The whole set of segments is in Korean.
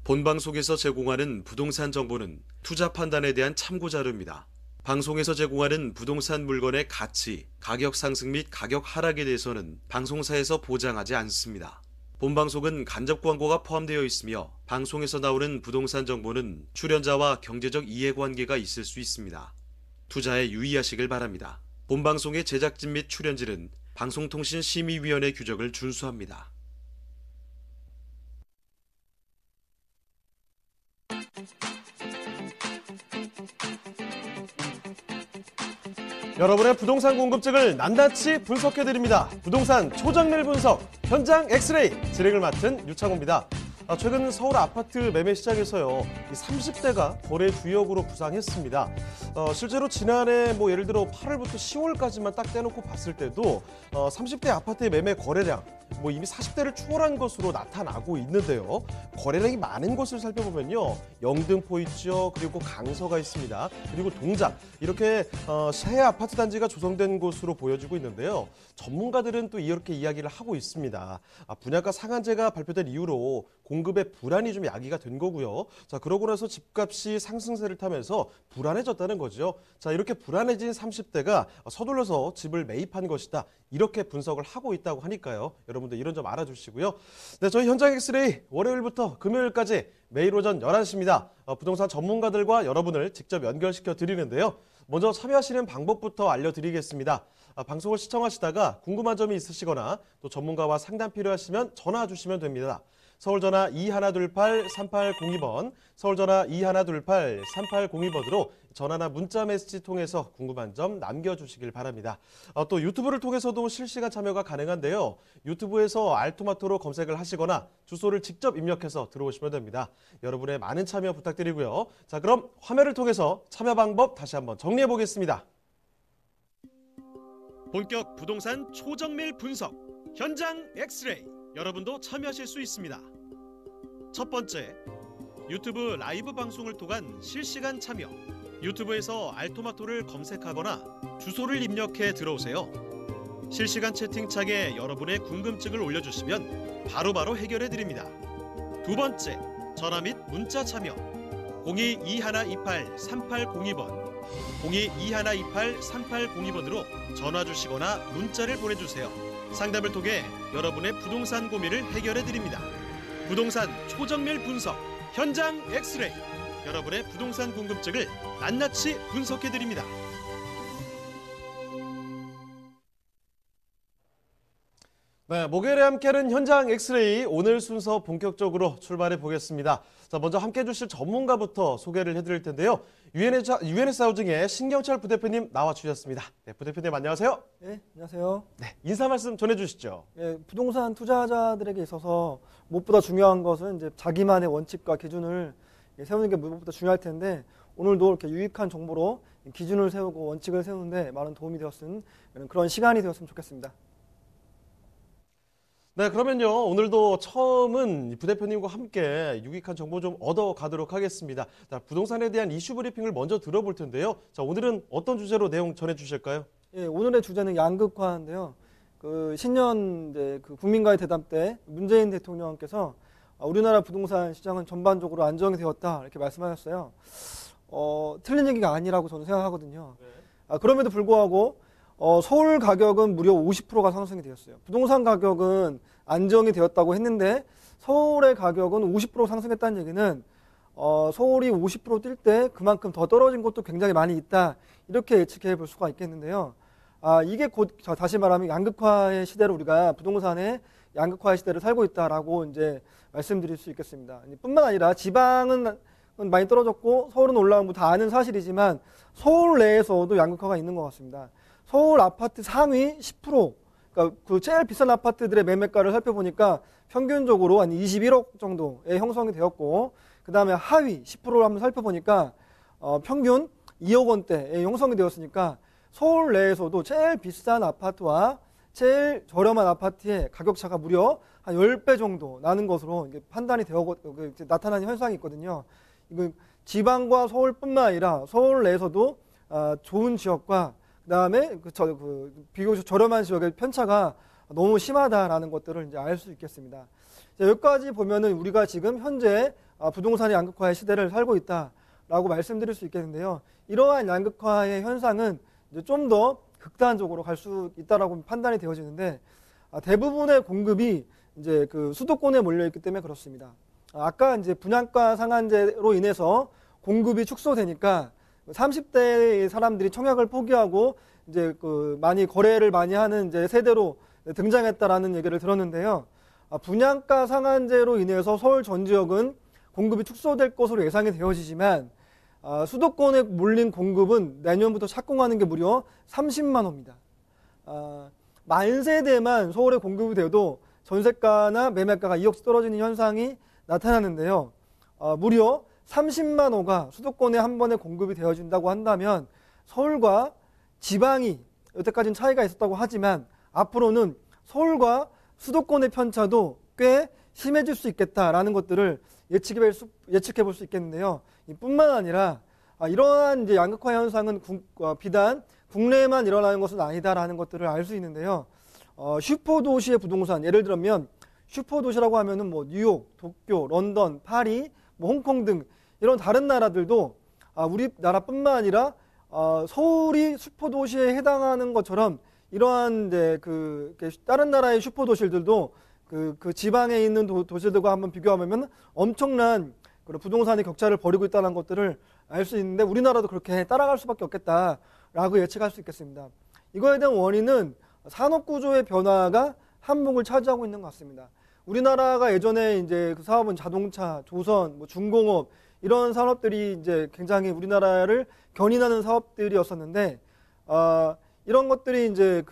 본방송에서 제공하는 부동산 정보는 투자 판단에 대한 참고 자료입니다. 방송에서 제공하는 부동산 물건의 가치, 가격 상승 및 가격 하락에 대해서는 방송사에서 보장하지 않습니다. 본방송은 간접 광고가 포함되어 있으며 방송에서 나오는 부동산 정보는 출연자와 경제적 이해관계가 있을 수 있습니다. 투자에 유의하시길 바랍니다. 본방송의 제작진 및 출연진은 방송통신심의위원회 규정을 준수합니다. 여러분의 부동산 궁금증을 낱낱이 분석해드립니다. 부동산 초정밀 분석, 현장 엑스레이 진행을 맡은 유창호입니다. 최근 서울 아파트 매매 시장에서요, 30대가 거래 주역으로 부상했습니다. 실제로 지난해 예를 들어 8월부터 10월까지만 딱 떼놓고 봤을 때도 30대 아파트의 매매 거래량 이미 40대를 추월한 것으로 나타나고 있는데요. 거래량이 많은 곳을 살펴보면요, 영등포 있죠. 그리고 강서가 있습니다. 그리고 동작, 이렇게 새 아파트 단지가 조성된 곳으로 보여지고 있는데요. 전문가들은 또 이렇게 이야기를 하고 있습니다. 분양가 상한제가 발표된 이후로 공급에 불안이 좀 야기가 된 거고요. 자, 그러고 나서 집값이 상승세를 타면서 불안해졌다는 거죠. 자, 이렇게 불안해진 30대가 서둘러서 집을 매입한 것이다. 이렇게 분석을 하고 있다고 하니까요. 여러분들 이런 점 알아주시고요. 네, 저희 현장 엑스레이 월요일부터 금요일까지 매일 오전 11시입니다. 부동산 전문가들과 여러분을 직접 연결시켜 드리는데요. 먼저 참여하시는 방법부터 알려드리겠습니다. 방송을 시청하시다가 궁금한 점이 있으시거나 또 전문가와 상담 필요하시면 전화 주시면 됩니다. 서울전화 2128-3802번, 서울전화 2128-3802번으로 전화나 문자 메시지 통해서 궁금한 점 남겨주시길 바랍니다. 또 유튜브를 통해서도 실시간 참여가 가능한데요. 유튜브에서 알토마토로 검색을 하시거나 주소를 직접 입력해서 들어오시면 됩니다. 여러분의 많은 참여 부탁드리고요. 자, 그럼 화면을 통해서 참여 방법 다시 한번 정리해 보겠습니다. 본격 부동산 초정밀 분석, 현장 엑스레이. 여러분도 참여하실 수 있습니다. 첫 번째, 유튜브 라이브 방송을 통한 실시간 참여. 유튜브에서 알토마토를 검색하거나 주소를 입력해 들어오세요. 실시간 채팅창에 여러분의 궁금증을 올려주시면 바로바로 해결해 드립니다. 두 번째, 전화 및 문자 참여. 02-2128-3802번, 02-2128-3802번으로 전화 주시거나 문자를 보내주세요. 상담을 통해 여러분의 부동산 고민을 해결해 드립니다. 부동산 초정밀 분석, 현장 엑스레이. 여러분의 부동산 궁금증을 낱낱이 분석해 드립니다. 네, 목요일에 함께하는 현장 엑스레이, 오늘 순서 본격적으로 출발해 보겠습니다. 자, 먼저 함께해 주실 전문가부터 소개를 해드릴 텐데요. 유엔에스 하우징의 신경철 부대표님 나와주셨습니다. 네, 부대표님 안녕하세요. 네, 안녕하세요. 네, 인사 말씀 전해주시죠. 네, 부동산 투자자들에게 있어서 무엇보다 중요한 것은 이제 자기만의 원칙과 기준을 세우는 게 무엇보다 중요할 텐데, 오늘도 이렇게 유익한 정보로 기준을 세우고 원칙을 세우는데 많은 도움이 되었으면, 그런 시간이 되었으면 좋겠습니다. 네, 그러면요, 오늘도 처음은 부대표님과 함께 유익한 정보 좀 얻어가도록 하겠습니다. 자, 부동산에 대한 이슈 브리핑을 먼저 들어볼 텐데요. 자, 오늘은 어떤 주제로 내용 전해주실까요? 예, 오늘의 주제는 양극화인데요. 신년 국민과의 대담 때 문재인 대통령께서 우리나라 부동산 시장은 전반적으로 안정이 되었다 이렇게 말씀하셨어요. 틀린 얘기가 아니라고 저는 생각하거든요. 네. 그럼에도 불구하고 서울 가격은 무려 50%가 상승이 되었어요. 부동산 가격은 안정이 되었다고 했는데 서울의 가격은 50% 상승했다는 얘기는 서울이 50% 뛸 때 그만큼 더 떨어진 곳도 굉장히 많이 있다, 이렇게 예측해 볼 수가 있겠는데요. 이게 곧 다시 말하면 양극화의 시대로, 우리가 부동산의 양극화의 시대를 살고 있다라고 이제 말씀드릴 수 있겠습니다. 뿐만 아니라 지방은 많이 떨어졌고 서울은 올라온 거 다 아는 사실이지만 서울 내에서도 양극화가 있는 것 같습니다. 서울 아파트 상위 10%, 그러니까 그 제일 비싼 아파트들의 매매가를 살펴보니까 평균적으로 한 21억 정도에 형성이 되었고, 그 다음에 하위 10%를 한번 살펴보니까 평균 2억 원대에 형성이 되었으니까 서울 내에서도 제일 비싼 아파트와 제일 저렴한 아파트의 가격 차가 무려 한 10배 정도 나는 것으로 판단이 나타나는 현상이 있거든요. 지방과 서울뿐만 아니라 서울 내에서도 좋은 지역과 그다음에 비교적 저렴한 지역의 편차가 너무 심하다라는 것들을 이제 알 수 있겠습니다. 자, 여기까지 보면은 우리가 지금 현재 부동산의 양극화의 시대를 살고 있다라고 말씀드릴 수 있겠는데요. 이러한 양극화의 현상은 좀 더 극단적으로 갈 수 있다라고 판단이 되어지는데 대부분의 공급이 이제 그 수도권에 몰려 있기 때문에 그렇습니다. 아까 이제 분양가 상한제로 인해서 공급이 축소되니까 30대의 사람들이 청약을 포기하고 이제 그 많이 거래를 많이 하는 이제 세대로 등장했다라는 얘기를 들었는데요. 분양가 상한제로 인해서 서울 전 지역은 공급이 축소될 것으로 예상이 되어지지만 수도권에 몰린 공급은 내년부터 착공하는 게 무려 30만 호입니다. 만 세대만 서울에 공급이 돼도 전세가나 매매가가 2억씩 떨어지는 현상이 나타나는데요. 무려 30만 호가 수도권에 한 번에 공급이 되어진다고 한다면 서울과 지방이 여태까지는 차이가 있었다고 하지만 앞으로는 서울과 수도권의 편차도 꽤 심해질 수 있겠다라는 것들을 예측해 볼 수 있겠는데요. 뿐만 아니라 이러한 이제 양극화 현상은 비단 국내에만 일어나는 것은 아니다라는 것들을 알 수 있는데요. 슈퍼도시의 부동산, 예를 들면 슈퍼도시라고 하면은 뭐 뉴욕, 도쿄, 런던, 파리, 뭐 홍콩 등 이런 다른 나라들도 우리나라뿐만 아니라 서울이 슈퍼도시에 해당하는 것처럼 이러한 이제 다른 나라의 슈퍼도시들도 그 지방에 있는 도시들과 한번 비교하면 엄청난 그런 부동산의 격차를 벌이고 있다는 것들을 알 수 있는데 우리나라도 그렇게 따라갈 수밖에 없겠다라고 예측할 수 있겠습니다. 이거에 대한 원인은 산업구조의 변화가 한몫을 차지하고 있는 것 같습니다. 우리나라가 예전에 이제 그 사업은 자동차, 조선, 뭐 중공업 이런 산업들이 이제 굉장히 우리나라를 견인하는 사업들이었었는데 이런 것들이 이제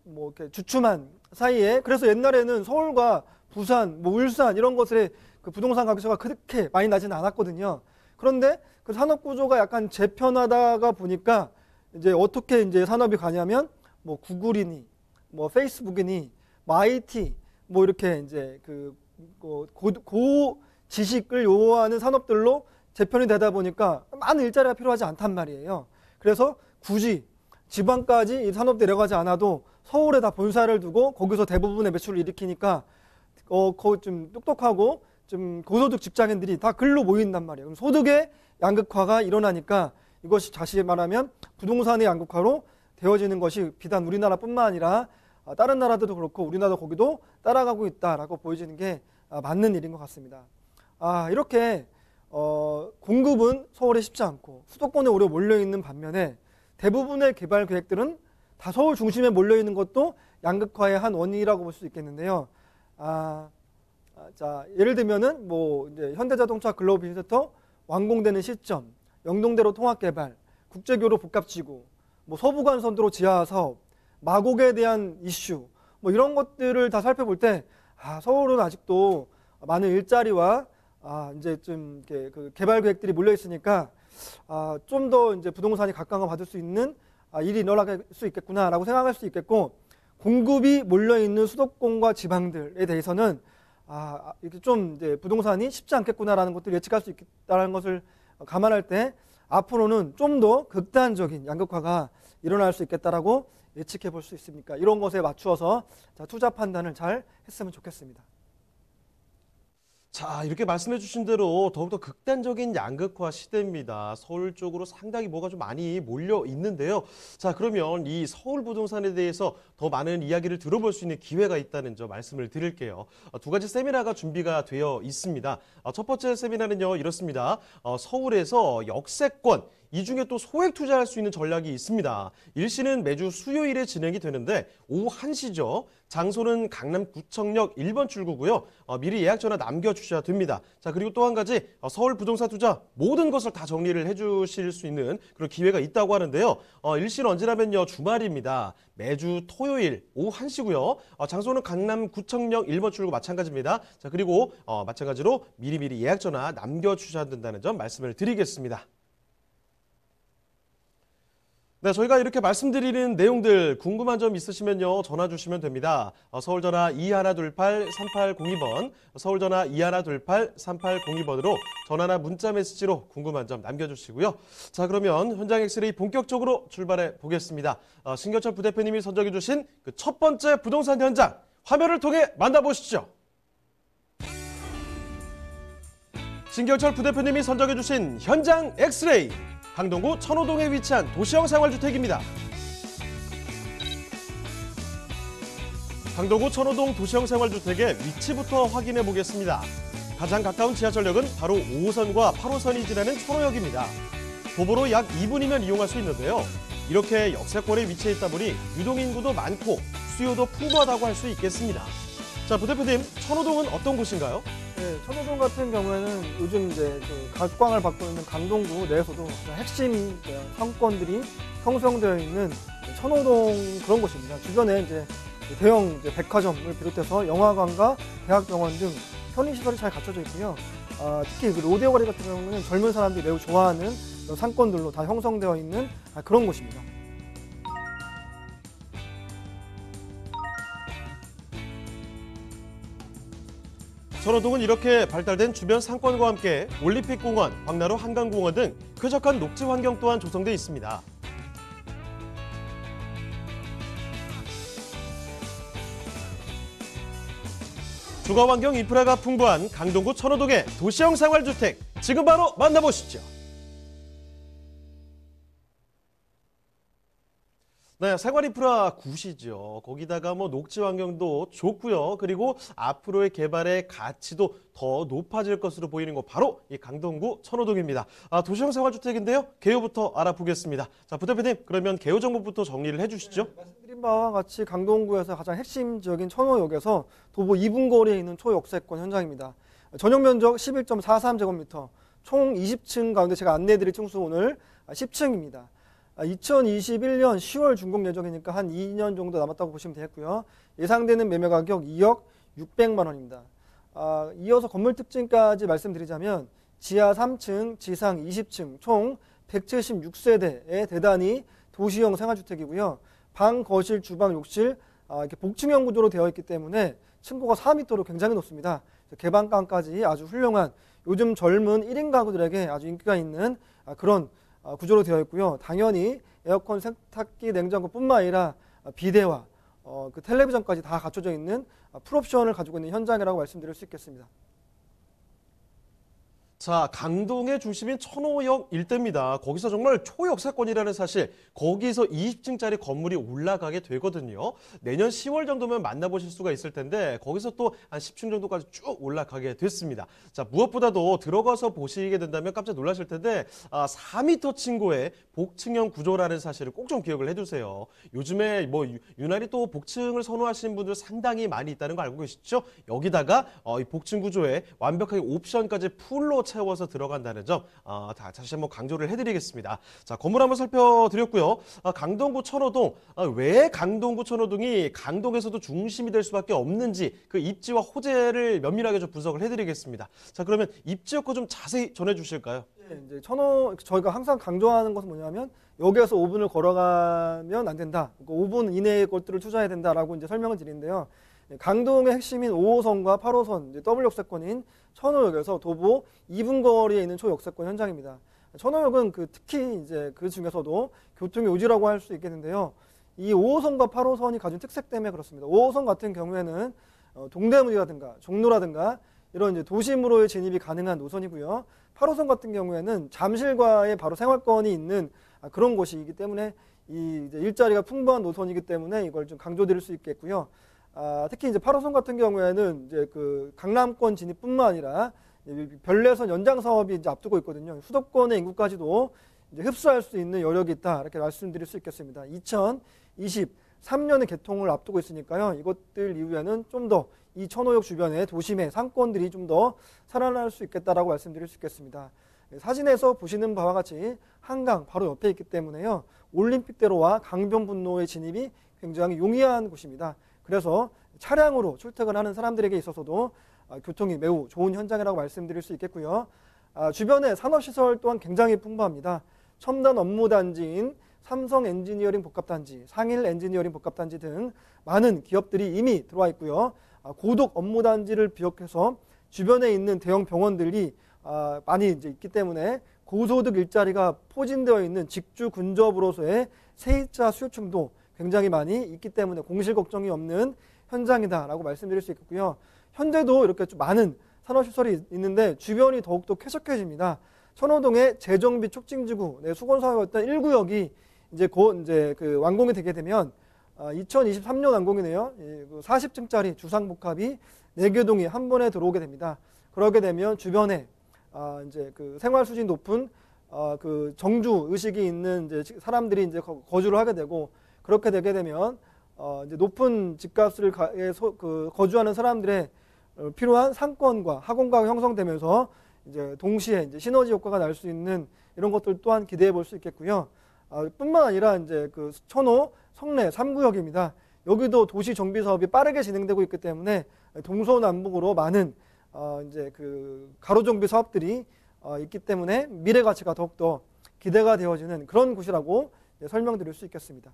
뭐 이렇게 주춤한 사이에 그래서 옛날에는 서울과 부산, 뭐 울산 이런 것들의 그 부동산 가격차가 그렇게 많이 나지는 않았거든요. 그런데 그 산업 구조가 약간 재편하다가 보니까 이제 어떻게 이제 산업이 가냐면 뭐 구글이니, 뭐 페이스북이니, 뭐 IT, 뭐 이렇게 이제 고 지식을 요구하는 산업들로 재편이 되다 보니까 많은 일자리가 필요하지 않단 말이에요. 그래서 굳이 지방까지 이 산업 내려가지 않아도 서울에 다 본사를 두고 거기서 대부분의 매출을 일으키니까 거기 좀 똑똑하고 좀 고소득 직장인들이 다 글로 모인단 말이에요. 그럼 소득의 양극화가 일어나니까 이것이 다시 말하면 부동산의 양극화로 되어지는 것이 비단 우리나라뿐만 아니라 다른 나라들도 그렇고 우리나라도 거기도 따라가고 있다라고 보여지는 게 맞는 일인 것 같습니다. 이렇게 공급은 서울에 쉽지 않고 수도권에 오래 몰려있는 반면에 대부분의 개발 계획들은 다 서울 중심에 몰려있는 것도 양극화의 한 원인이라고 볼 수 있겠는데요. 자, 예를 들면은 뭐 이제 현대자동차 글로벌 빈센터 완공되는 시점, 영동대로 통합개발, 국제교류 복합지구, 뭐 서부간선도로 지하 사업, 마곡에 대한 이슈, 뭐 이런 것들을 다 살펴볼 때 서울은 아직도 많은 일자리와 이제 좀 이렇게 그 개발 계획들이 몰려 있으니까 좀 더 이제 부동산이 각광을 받을 수 있는 일이 일어날 수 있겠구나라고 생각할 수 있겠고 공급이 몰려 있는 수도권과 지방들에 대해서는 이렇게 좀 이제 부동산이 쉽지 않겠구나라는 것들을 예측할 수 있다는 것을 감안할 때 앞으로는 좀 더 극단적인 양극화가 일어날 수 있겠다라고 예측해 볼 수 있습니까? 이런 것에 맞추어서 투자 판단을 잘 했으면 좋겠습니다. 자, 이렇게 말씀해 주신 대로 더욱더 극단적인 양극화 시대입니다. 서울 쪽으로 상당히 뭐가 좀 많이 몰려 있는데요. 자, 그러면 이 서울 부동산에 대해서 더 많은 이야기를 들어볼 수 있는 기회가 있다는 점 말씀을 드릴게요. 두 가지 세미나가 준비가 되어 있습니다. 첫 번째 세미나는요, 이렇습니다. 서울에서 역세권, 이 중에 또 소액 투자할 수 있는 전략이 있습니다. 일시는 매주 수요일에 진행이 되는데 오후 1시죠. 장소는 강남구청역 1번 출구고요. 미리 예약 전화 남겨주셔야 됩니다. 자, 그리고 또 한 가지 서울 부동산 투자 모든 것을 다 정리를 해주실 수 있는 그런 기회가 있다고 하는데요. 일시는 언제라면요, 주말입니다. 매주 토요일 오후 1시고요. 장소는 강남구청역 1번 출구 마찬가지입니다. 자, 그리고 마찬가지로 미리미리 예약 전화 남겨주셔야 된다는 점 말씀을 드리겠습니다. 네, 저희가 이렇게 말씀드리는 내용들 궁금한 점 있으시면요, 전화 주시면 됩니다. 서울전화 2128-3802번, 서울전화 2128-3802번으로 전화나 문자 메시지로 궁금한 점 남겨주시고요. 자, 그러면 현장 엑스레이 본격적으로 출발해 보겠습니다. 신겨철 부대표님이 선정해 주신 그 첫 번째 부동산 현장 화면을 통해 만나보시죠. 신경철 부대표님이 선정해주신 현장 엑스레이. 강동구 천호동에 위치한 도시형 생활주택입니다. 강동구 천호동 도시형 생활주택의 위치부터 확인해 보겠습니다. 가장 가까운 지하철역은 바로 5호선과 8호선이 지나는 천호역입니다. 도보로 약 2분이면 이용할 수 있는데요. 이렇게 역세권에 위치해 있다 보니 유동인구도 많고 수요도 풍부하다고 할 수 있겠습니다. 자, 부대표님, 천호동은 어떤 곳인가요? 네, 천호동 같은 경우에는 요즘 이제 그 각광을 받고 있는 강동구 내에서도 핵심 상권들이 형성되어 있는 천호동 그런 곳입니다. 주변에 이제 대형 이제 백화점을 비롯해서 영화관과 대학병원 등 편의시설이 잘 갖춰져 있고요. 특히 그 로데오 거리 같은 경우는 젊은 사람들이 매우 좋아하는 상권들로 다 형성되어 있는 그런 곳입니다. 천호동은 이렇게 발달된 주변 상권과 함께 올림픽공원, 광나루 한강공원 등 쾌적한 녹지 환경 또한 조성돼 있습니다. 주거환경 인프라가 풍부한 강동구 천호동의 도시형 생활주택, 지금 바로 만나보시죠. 네, 생활 인프라 굿이죠. 거기다가 뭐 녹지 환경도 좋고요. 그리고 앞으로의 개발의 가치도 더 높아질 것으로 보이는 곳 바로 이 강동구 천호동입니다. 도시형 생활주택인데요. 개요부터 알아보겠습니다. 자, 부대표님, 그러면 개요 정보부터 정리를 해주시죠. 네, 말씀드린 바와 같이 강동구에서 가장 핵심 지역인 천호역에서 도보 2분 거리에 있는 초역세권 현장입니다. 전용 면적 11.43제곱미터, 총 20층 가운데 제가 안내해드릴 층수 오늘 10층입니다. 2021년 10월 준공 예정이니까 한 2년 정도 남았다고 보시면 되겠고요. 예상되는 매매 가격 2억 600만 원입니다. 이어서 건물 특징까지 말씀드리자면 지하 3층, 지상 20층, 총 176세대의 대단히 도시형 생활주택이고요. 방, 거실, 주방, 욕실 이렇게 복층형 구조로 되어 있기 때문에 층고가 4m로 굉장히 높습니다. 개방감까지 아주 훌륭한 요즘 젊은 1인 가구들에게 아주 인기가 있는 그런 구조로 되어 있고요. 당연히 에어컨, 세탁기, 냉장고뿐만 아니라 비데와 그 텔레비전까지 다 갖춰져 있는 풀옵션을 가지고 있는 현장이라고 말씀드릴 수 있겠습니다. 자, 강동의 중심인 천호역 일대입니다. 거기서 정말 초역세권이라는 사실, 거기서 20층짜리 건물이 올라가게 되거든요. 내년 10월 정도면 만나보실 수가 있을 텐데 거기서 또 한 10층 정도까지 쭉 올라가게 됐습니다. 자, 무엇보다도 들어가서 보시게 된다면 깜짝 놀라실 텐데 4m 층고의 복층형 구조라는 사실을 꼭 좀 기억을 해두세요. 요즘에 뭐 유난히 또 복층을 선호하시는 분들 상당히 많이 있다는 거 알고 계시죠? 여기다가 이 복층 구조에 완벽하게 옵션까지 풀로 채워서 들어간다는 점 다시 한번 강조를 해드리겠습니다. 자, 건물 한번 살펴드렸고요. 강동구 천호동, 왜 강동구 천호동이 강동에서도 중심이 될 수밖에 없는지 그 입지와 호재를 면밀하게 좀 분석을 해드리겠습니다. 자, 그러면 입지 여건 좀 자세히 전해주실까요? 네, 이제 저희가 항상 강조하는 것은 뭐냐면 여기에서 5분을 걸어가면 안 된다. 5분 이내의 것들을 투자해야 된다라고 이제 설명을 드리는데요. 강동의 핵심인 5호선과 8호선 이제 더블 역세권인 천호역에서 도보 2분 거리에 있는 초역세권 현장입니다. 천호역은 특히 이제 그 중에서도 교통의 요지라고 할 수 있겠는데요. 이 5호선과 8호선이 가진 특색 때문에 그렇습니다. 5호선 같은 경우에는 동대문이라든가 종로라든가 이런 이제 도심으로의 진입이 가능한 노선이고요. 8호선 같은 경우에는 잠실과의 바로 생활권이 있는 그런 곳이기 때문에 이 이제 일자리가 풍부한 노선이기 때문에 이걸 좀 강조드릴 수 있겠고요. 특히 이제 8호선 같은 경우에는 이제 그 강남권 진입뿐만 아니라 별내선 연장 사업이 이제 앞두고 있거든요. 수도권의 인구까지도 이제 흡수할 수 있는 여력이 있다 이렇게 말씀드릴 수 있겠습니다. 2023년에 개통을 앞두고 있으니까요. 이것들 이후에는 좀 더 이 천호역 주변의 도심의 상권들이 좀 더 살아날 수 있겠다라고 말씀드릴 수 있겠습니다. 사진에서 보시는 바와 같이 한강 바로 옆에 있기 때문에요. 올림픽대로와 강변분로의 진입이 굉장히 용이한 곳입니다. 그래서 차량으로 출퇴근하는 사람들에게 있어서도 교통이 매우 좋은 현장이라고 말씀드릴 수 있겠고요. 주변에 산업시설 또한 굉장히 풍부합니다. 첨단 업무단지인 삼성 엔지니어링 복합단지, 상일 엔지니어링 복합단지 등 많은 기업들이 이미 들어와 있고요. 고독 업무단지를 비롯해서 주변에 있는 대형 병원들이 많이 이제 있기 때문에 고소득 일자리가 포진되어 있는 직주 근접으로서의 세입자 수요층도 굉장히 많이 있기 때문에 공실 걱정이 없는 현장이다라고 말씀드릴 수 있겠고요. 현재도 이렇게 좀 많은 산업시설이 있는데 주변이 더욱더 쾌적해집니다. 천호동의 재정비 촉진지구 수건사업이었던 1구역이 이제 곧 이제 그 완공이 되게 되면 2023년 완공이네요. 40층짜리 주상복합이 4개 동이 한 번에 들어오게 됩니다. 그러게 되면 주변에 이제 그 생활 수준이 높은 그 정주 의식이 있는 이제 사람들이 이제 거주를 하게 되고, 그렇게 되게 되면 이제 높은 집값을 거주하는 사람들의 필요한 상권과 학원가가 형성되면서 이제 동시에 이제 시너지 효과가 날 수 있는 이런 것들 또한 기대해 볼 수 있겠고요. 뿐만 아니라 이제 그 천호 성내 3구역입니다. 여기도 도시 정비 사업이 빠르게 진행되고 있기 때문에 동서남북으로 많은 이제 그 가로 정비 사업들이 있기 때문에 미래 가치가 더욱더 기대가 되어지는 그런 곳이라고 설명드릴 수 있겠습니다.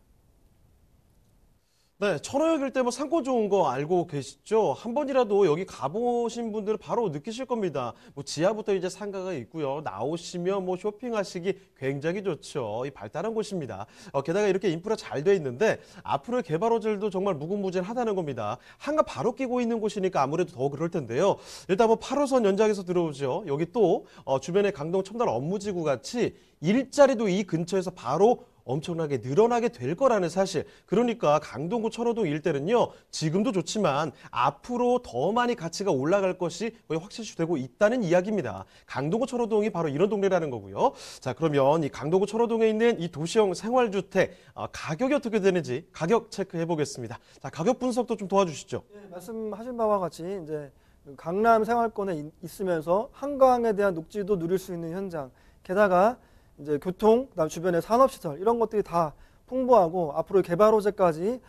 네, 천호역일 때 뭐 상권 좋은 거 알고 계시죠? 한 번이라도 여기 가보신 분들은 바로 느끼실 겁니다. 뭐 지하부터 이제 상가가 있고요. 나오시면 뭐 쇼핑하시기 굉장히 좋죠. 이 발달한 곳입니다. 게다가 이렇게 인프라 잘 돼 있는데 앞으로의 개발 호재도 정말 무궁무진하다는 겁니다. 한가 바로 끼고 있는 곳이니까 아무래도 더 그럴 텐데요. 일단 뭐 8호선 연장에서 들어오죠. 여기 또 주변에 강동 첨단 업무지구 같이 일자리도 이 근처에서 바로 엄청나게 늘어나게 될 거라는 사실. 그러니까 강동구 천호동 일대는요, 지금도 좋지만 앞으로 더 많이 가치가 올라갈 것이 거의 확실시되고 있다는 이야기입니다. 강동구 천호동이 바로 이런 동네라는 거고요. 자, 그러면 이 강동구 천호동에 있는 이 도시형 생활주택 가격이 어떻게 되는지 가격 체크해 보겠습니다. 자, 가격 분석도 좀 도와주시죠. 네, 말씀하신 바와 같이 이제 강남 생활권에 있으면서 한강에 대한 녹지도 누릴 수 있는 현장, 게다가 이제 교통, 그다음 주변의 산업시설 이런 것들이 다 풍부하고 앞으로 개발 호재까지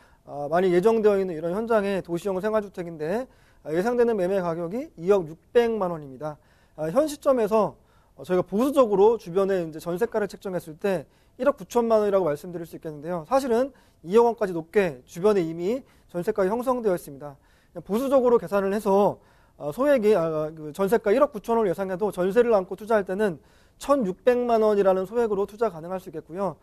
많이 예정되어 있는 이런 현장의 도시형 생활주택인데 예상되는 매매 가격이 2억 600만 원입니다. 현 시점에서 저희가 보수적으로 주변에 이제 전세가를 책정했을 때 1억 9천만 원이라고 말씀드릴 수 있겠는데요. 사실은 2억 원까지 높게 주변에 이미 전세가가 형성되어 있습니다. 보수적으로 계산을 해서 소액이 그 전세가 1억 9천 원을 예상해도 전세를 안고 투자할 때는 1,600만 원이라는 소액으로 투자 가능할 수 있겠고요.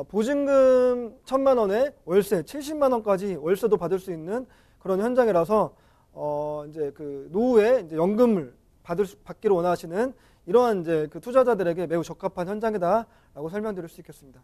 보증금 1,000만 원에 월세 70만 원까지 월세도 받을 수 있는 그런 현장이라서 이제 그 노후에 이제 연금을 받기를 원하시는 이러한 이제 그 투자자들에게 매우 적합한 현장이다라고 설명드릴 수 있겠습니다.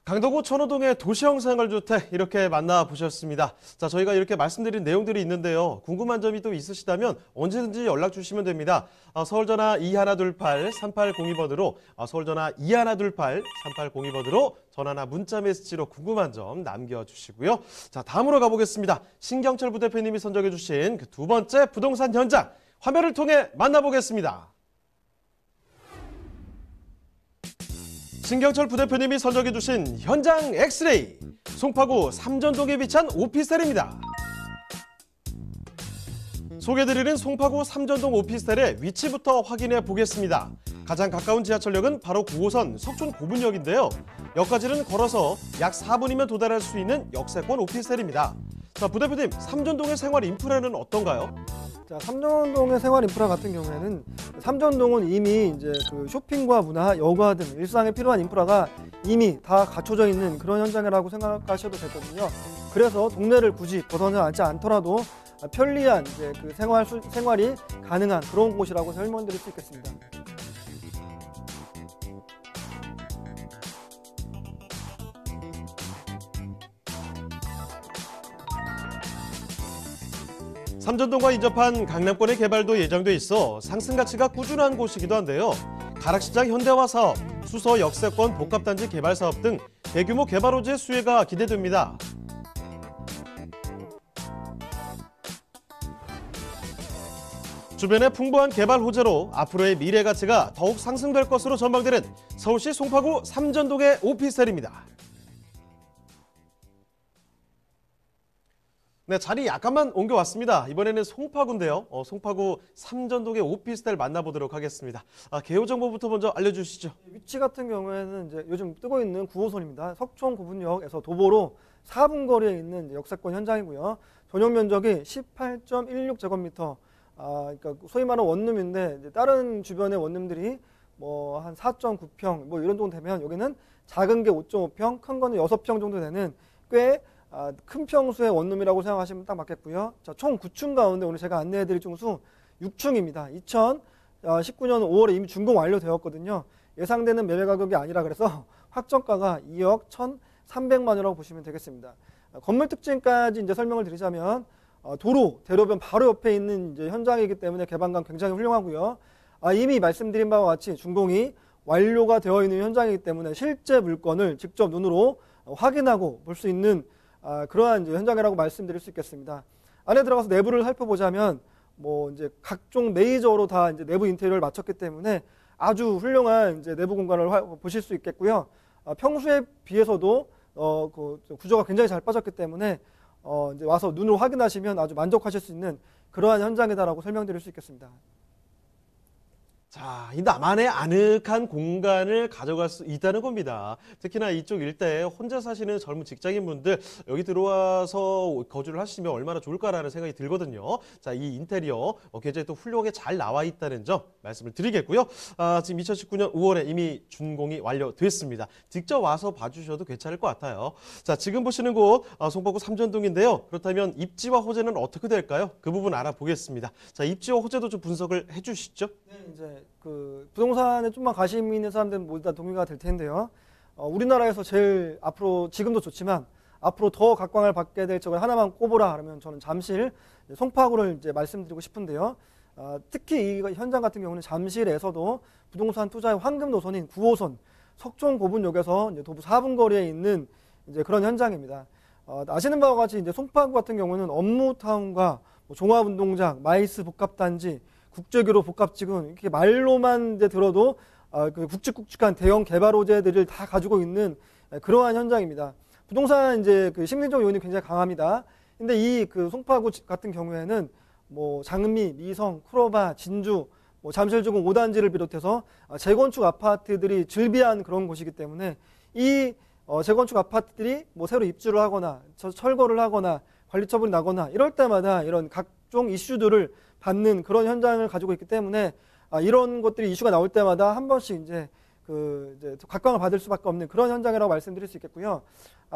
강동구 천호동의 도시형 생활주택 이렇게 만나보셨습니다. 자, 저희가 이렇게 말씀드린 내용들이 있는데요. 궁금한 점이 또 있으시다면 언제든지 연락 주시면 됩니다. 서울전화 2128-3802번으로 서울전화 2128-3802번으로 전화나 문자 메시지로 궁금한 점 남겨주시고요. 자, 다음으로 가보겠습니다. 신경철 부대표님이 선정해 주신 그 두 번째 부동산 현장 화면을 통해 만나보겠습니다. 신경철 부대표님이 선정해 주신 현장 엑스레이 송파구 삼전동에 위치한 오피스텔입니다. 소개드리는 송파구 삼전동 오피스텔의 위치부터 확인해 보겠습니다. 가장 가까운 지하철역은 바로 9호선 석촌 고분역인데요. 역까지는 걸어서 약 4분이면 도달할 수 있는 역세권 오피스텔입니다. 자, 부대표님, 삼전동의 생활 인프라는 어떤가요? 자, 삼전동의 생활 인프라 같은 경우에는 삼전동은 이미 이제 그 쇼핑과 문화, 여가 등 일상에 필요한 인프라가 이미 다 갖춰져 있는 그런 현장이라고 생각하셔도 되거든요. 그래서 동네를 굳이 벗어나지 않더라도 편리한 이제 그 생활이 가능한 그런 곳이라고 설명드릴 수 있겠습니다. 삼전동과 인접한 강남권의 개발도 예정돼 있어 상승 가치가 꾸준한 곳이기도 한데요. 가락시장 현대화 사업, 수서 역세권 복합단지 개발 사업 등 대규모 개발 호재 수혜가 기대됩니다. 주변의 풍부한 개발 호재로 앞으로의 미래 가치가 더욱 상승될 것으로 전망되는 서울시 송파구 삼전동의 오피스텔입니다. 네, 자리 약간만 옮겨왔습니다. 이번에는 송파구인데요. 송파구 삼전동의 오피스텔 만나보도록 하겠습니다. 개요 정보부터 먼저 알려주시죠. 위치 같은 경우에는 이제 요즘 뜨고 있는 9호선입니다. 석촌 고분역에서 도보로 4분 거리에 있는 역세권 현장이고요. 전용 면적이 18.16제곱미터. 그러니까 소위 말하는 원룸인데 이제 다른 주변의 원룸들이 뭐 한 4.9평 뭐 이런 정도 되면 여기는 작은 게 5.5평, 큰 거는 6평 정도 되는 꽤 큰 평수의 원룸이라고 생각하시면 딱 맞겠고요. 자, 총 9층 가운데 오늘 제가 안내해드릴 층수 6층입니다. 2019년 5월에 이미 준공 완료되었거든요. 예상되는 매매 가격이 아니라 그래서 확정가가 2억 1,300만 원이라고 보시면 되겠습니다. 건물 특징까지 이제 설명을 드리자면 도로, 대로변 바로 옆에 있는 이제 현장이기 때문에 개방감 굉장히 훌륭하고요. 이미 말씀드린 바와 같이 준공이 완료가 되어 있는 현장이기 때문에 실제 물건을 직접 눈으로 확인하고 볼 수 있는 그러한 이제 현장이라고 말씀드릴 수 있겠습니다. 안에 들어가서 내부를 살펴보자면 뭐 이제 각종 메이저로 다 이제 내부 인테리어를 마쳤기 때문에 아주 훌륭한 이제 내부 공간을 보실 수 있겠고요. 평소에 비해서도 그 구조가 굉장히 잘 빠졌기 때문에 이제 와서 눈으로 확인하시면 아주 만족하실 수 있는 그러한 현장이다라고 설명드릴 수 있겠습니다. 자, 이 나만의 아늑한 공간을 가져갈 수 있다는 겁니다. 특히나 이쪽 일대에 혼자 사시는 젊은 직장인분들 여기 들어와서 거주를 하시면 얼마나 좋을까라는 생각이 들거든요. 자, 이 인테리어 굉장히 또 훌륭하게 잘 나와 있다는 점 말씀을 드리겠고요. 지금 2019년 5월에 이미 준공이 완료됐습니다. 직접 와서 봐주셔도 괜찮을 것 같아요. 자, 지금 보시는 곳 송파구 삼전동인데요. 그렇다면 입지와 호재는 어떻게 될까요? 그 부분 알아보겠습니다. 자, 입지와 호재도 좀 분석을 해주시죠. 네, 이제 그 부동산에 좀만 관심 있는 사람들은 모두 다 동의가 될 텐데요. 우리나라에서 제일 앞으로 지금도 좋지만 앞으로 더 각광을 받게 될 적을 하나만 꼽으라 하면 저는 잠실 송파구를 이제 말씀드리고 싶은데요. 특히 이 현장 같은 경우는 잠실에서도 부동산 투자의 황금 노선인 9호선 석촌 고분역에서 이제 도보 4분 거리에 있는 이제 그런 현장입니다. 아시는 바와 같이 이제 송파구 같은 경우는 업무타운과 뭐 종합운동장, 마이스 복합단지, 국제교로 복합지구 이렇게 말로만 이제 들어도 그 굵직굵직한 대형 개발 호재들을 다 가지고 있는 그러한 현장입니다. 부동산 이제 그 심리적 요인이 굉장히 강합니다. 근데 이 그 송파구 같은 경우에는 뭐 장미, 미성, 쿠로바, 진주, 뭐 잠실주공 5단지를 비롯해서 재건축 아파트들이 즐비한 그런 곳이기 때문에 이 재건축 아파트들이 뭐 새로 입주를 하거나 철거를 하거나 관리 처분이 나거나 이럴 때마다 이런 각종 이슈들을 받는 그런 현장을 가지고 있기 때문에 이런 것들이 이슈가 나올 때마다 한 번씩 이제 이제 각광을 받을 수밖에 없는 그런 현장이라고 말씀드릴 수 있겠고요.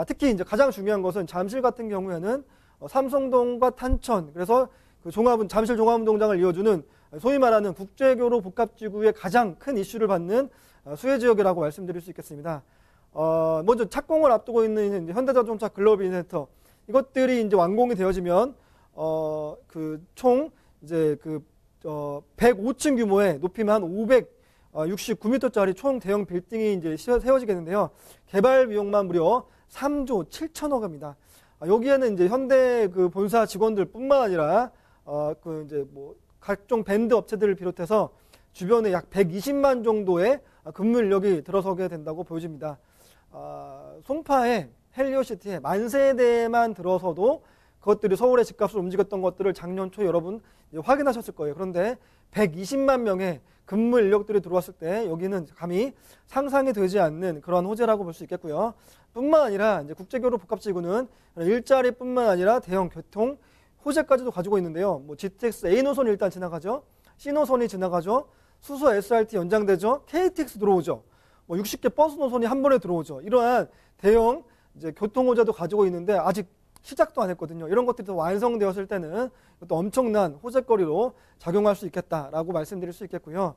특히 이제 가장 중요한 것은 잠실 같은 경우에는 삼성동과 탄천 그래서 그 잠실 종합운동장을 이어주는 소위 말하는 국제교로 복합지구의 가장 큰 이슈를 받는 수혜 지역이라고 말씀드릴 수 있겠습니다. 먼저 착공을 앞두고 있는 현대자동차 글로벌인센터 이것들이 이제 완공이 되어지면 총 이제 105층 규모의 높이만 569m짜리 총 대형 빌딩이 이제 세워지겠는데요. 개발 비용만 무려 3조 7천억 원입니다. 여기에는 이제 현대 그 본사 직원들뿐만 아니라 이제 뭐 각종 밴드 업체들을 비롯해서 주변에 약 120만 정도의 근무 인력이 들어서게 된다고 보여집니다. 송파의 헬리오시티에 만세대만 들어서도 그것들이 서울의 집값을 움직였던 것들을 작년 초 여러분 확인하셨을 거예요. 그런데 120만 명의 근무 인력들이 들어왔을 때 여기는 감히 상상이 되지 않는 그런 호재라고 볼 수 있겠고요. 뿐만 아니라 이제 국제교로 복합지구는 일자리뿐만 아니라 대형 교통 호재까지도 가지고 있는데요. 뭐 GTX A 노선이 일단 지나가죠. C 노선이 지나가죠. 수소 SRT 연장되죠. KTX 들어오죠. 뭐 60개 버스 노선이 한 번에 들어오죠. 이러한 대형 이제 교통 호재도 가지고 있는데 아직 시작도 안 했거든요. 이런 것들이 더 완성되었을 때는 또 엄청난 호재거리로 작용할 수 있겠다라고 말씀드릴 수 있겠고요.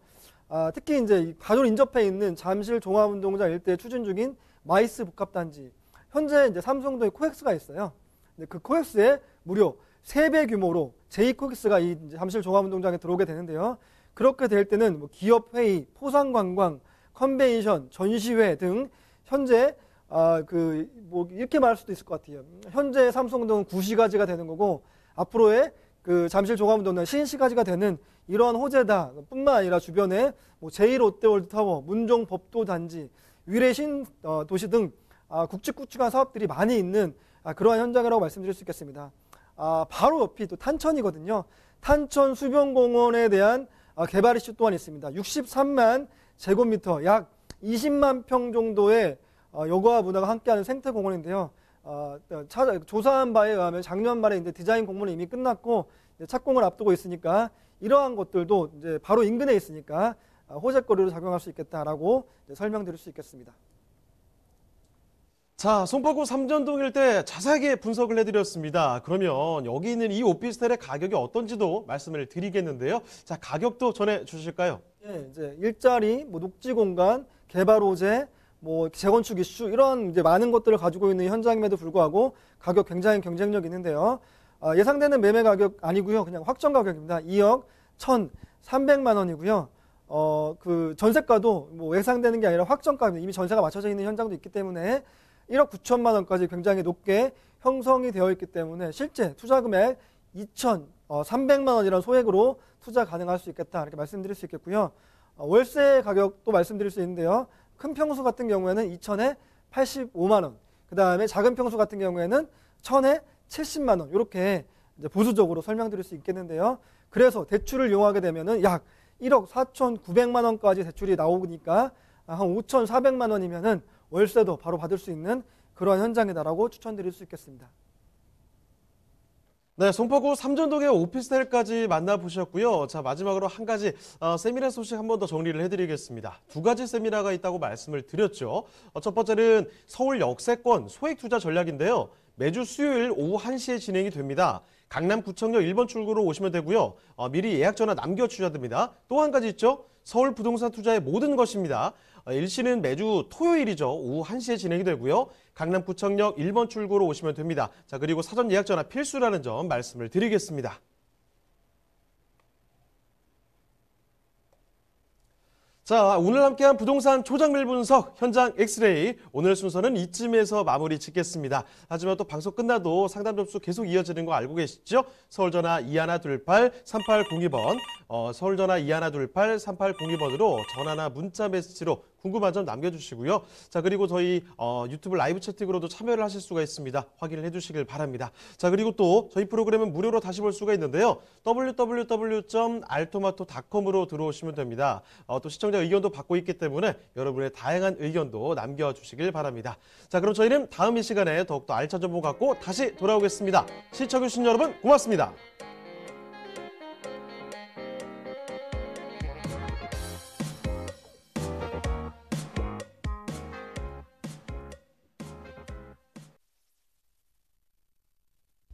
특히 이제 바로 인접해 있는 잠실 종합운동장 일대에 추진 중인 마이스 복합단지. 현재 이제 삼성동에 코엑스가 있어요. 근데 그 코엑스에 무려 3배 규모로 제2코엑스가 이 잠실 종합운동장에 들어오게 되는데요. 그렇게 될 때는 뭐 기업회의, 포상관광, 컨벤션, 전시회 등 현재 뭐 이렇게 말할 수도 있을 것 같아요. 현재 삼성동은 구시가지가 되는 거고 앞으로의 그 잠실 종합운동장 신시가지가 되는 이러한 호재다. 뿐만 아니라 주변에 뭐 제1롯데월드타워, 문종 법도단지, 위례 신도시 등 굵직굵직한 사업들이 많이 있는 그러한 현장이라고 말씀드릴 수 있겠습니다. 바로 옆이 또 탄천이거든요. 탄천 수변공원에 대한 개발 이슈 또한 있습니다. 63만 제곱미터, 약 20만 평 정도의 여가와 문화가 함께하는 생태공원인데요. 조사한 바에 의하면 작년 말에 이제 디자인 공모는 이미 끝났고 착공을 앞두고 있으니까 이러한 것들도 이제 바로 인근에 있으니까 호재거리로 작용할 수 있겠다라고 설명드릴 수 있겠습니다. 자, 송파구 삼전동 일대 자세하게 분석을 해드렸습니다. 그러면 여기 있는 이 오피스텔의 가격이 어떤지도 말씀을 드리겠는데요. 자, 가격도 전해주실까요? 예, 이제 일자리, 뭐 녹지 공간, 개발 호재, 뭐 재건축 이슈 이런 이제 많은 것들을 가지고 있는 현장임에도 불구하고 가격 굉장히 경쟁력 있는데요. 예상되는 매매 가격 아니고요. 그냥 확정 가격입니다. 2억 1,300만 원이고요. 그 전세가도 뭐 예상되는 게 아니라 확정가입니다. 이미 전세가 맞춰져 있는 현장도 있기 때문에 1억 9천만 원까지 굉장히 높게 형성이 되어 있기 때문에 실제 투자 금액 2,300만 원이라는 소액으로 투자 가능할 수 있겠다 이렇게 말씀드릴 수 있겠고요. 월세 가격도 말씀드릴 수 있는데요. 큰 평수 같은 경우에는 2천에 85만 원, 그 다음에 작은 평수 같은 경우에는 1,000에 70만 원 이렇게 이제 보수적으로 설명드릴 수 있겠는데요. 그래서 대출을 이용하게 되면은 약 1억 4,900만 원까지 대출이 나오니까 한 5,400만 원이면은 월세도 바로 받을 수 있는 그러한 현장이다라고 추천드릴 수 있겠습니다. 네, 송파구 삼전동의 오피스텔까지 만나보셨고요. 자, 마지막으로 한 가지 세미나 소식 한 번 더 정리를 해드리겠습니다. 두 가지 세미나가 있다고 말씀을 드렸죠. 첫 번째는 서울 역세권 소액 투자 전략인데요. 매주 수요일 오후 1시에 진행이 됩니다. 강남구청역 1번 출구로 오시면 되고요. 미리 예약 전화 남겨주셔야 됩니다. 또 한 가지 있죠. 서울 부동산 투자의 모든 것입니다. 일시는 매주 토요일이죠. 오후 1시에 진행이 되고요. 강남구청역 1번 출구로 오시면 됩니다. 자, 그리고 사전 예약 전화 필수라는 점 말씀을 드리겠습니다. 자, 오늘 함께한 부동산 초장밀 분석 현장 엑스레이 오늘 순서는 이쯤에서 마무리 짓겠습니다. 하지만 또 방송 끝나도 상담 접수 계속 이어지는 거 알고 계시죠? 서울전화 2128-3802번 서울전화 2128-3802번으로 전화나 문자 메시지로 궁금한 점 남겨주시고요. 자, 그리고 저희 유튜브 라이브 채팅으로도 참여를 하실 수가 있습니다. 확인을 해주시길 바랍니다. 자, 그리고 또 저희 프로그램은 무료로 다시 볼 수가 있는데요. www.altomato.com으로 들어오시면 됩니다. 또 시청자 의견도 받고 있기 때문에 여러분의 다양한 의견도 남겨주시길 바랍니다. 자, 그럼 저희는 다음 이 시간에 더욱더 알찬 정보 갖고 다시 돌아오겠습니다. 시청해주신 여러분 고맙습니다.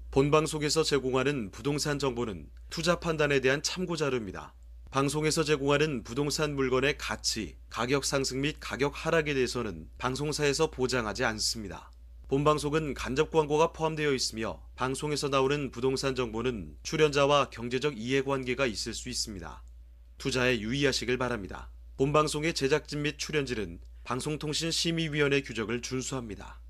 본방송에서 제공하는 부동산 정보는 투자 판단에 대한 참고 자료입니다. 방송에서 제공하는 부동산 물건의 가치, 가격 상승 및 가격 하락에 대해서는 방송사에서 보장하지 않습니다. 본방송은 간접 광고가 포함되어 있으며 방송에서 나오는 부동산 정보는 출연자와 경제적 이해관계가 있을 수 있습니다. 투자에 유의하시길 바랍니다. 본방송의 제작진 및 출연진은 방송통신심의위원회 규정을 준수합니다.